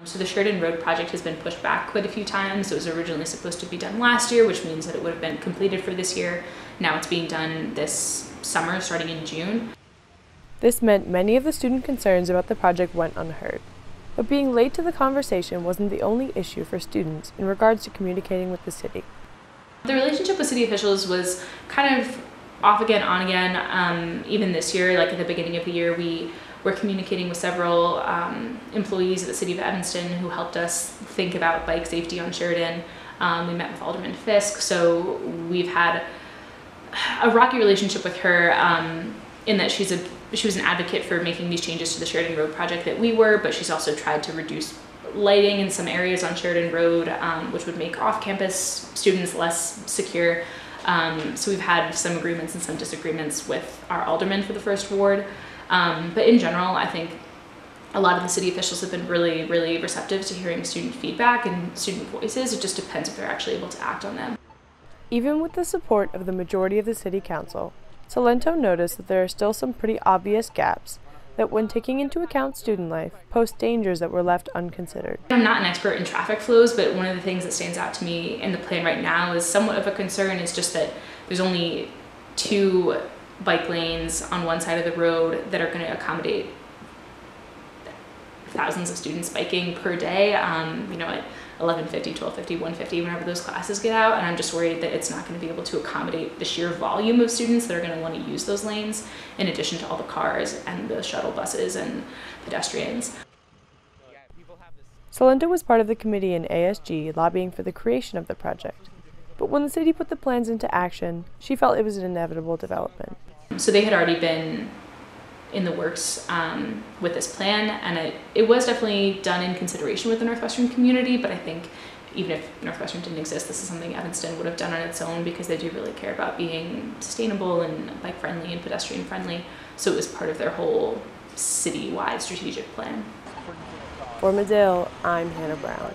So the Sheridan Road project has been pushed back quite a few times. It was originally supposed to be done last year, which means that it would have been completed for this year. Now it's being done this summer, starting in June. This meant many of the student concerns about the project went unheard. But being late to the conversation wasn't the only issue for students in regards to communicating with the city. The relationship with city officials was kind of off again, on again. Even this year, like at the beginning of the year, we were communicating with several employees at the city of Evanston who helped us think about bike safety on Sheridan. We met with Alderman Fisk, so we've had a rocky relationship with her in that she was an advocate for making these changes to the Sheridan Road project that we were, but she's also tried to reduce lighting in some areas on Sheridan Road, which would make off-campus students less secure. So we've had some agreements and some disagreements with our alderman for the first ward. But in general, I think a lot of the city officials have been really, really receptive to hearing student feedback and student voices. It just depends if they're actually able to act on them. Even with the support of the majority of the city council, Salento noticed that there are still some pretty obvious gaps that, when taking into account student life, pose dangers that were left unconsidered. I'm not an expert in traffic flows, but one of the things that stands out to me in the plan right now is somewhat of a concern. Is just that there's only 2 bike lanes on one side of the road that are going to accommodate thousands of students biking per day, you know, at 11:50, 12:50, 1:50, whenever those classes get out. And I'm just worried that it's not going to be able to accommodate the sheer volume of students that are going to want to use those lanes, in addition to all the cars and the shuttle buses and pedestrians. Salento was part of the committee in ASG lobbying for the creation of the project. But when the city put the plans into action, she felt it was an inevitable development. So they had already been in the works with this plan, and it was definitely done in consideration with the Northwestern community, but I think even if Northwestern didn't exist, this is something Evanston would have done on its own, because they do really care about being sustainable and bike friendly and pedestrian friendly. So it was part of their whole city-wide strategic plan. For Medill, I'm Hannah Brown.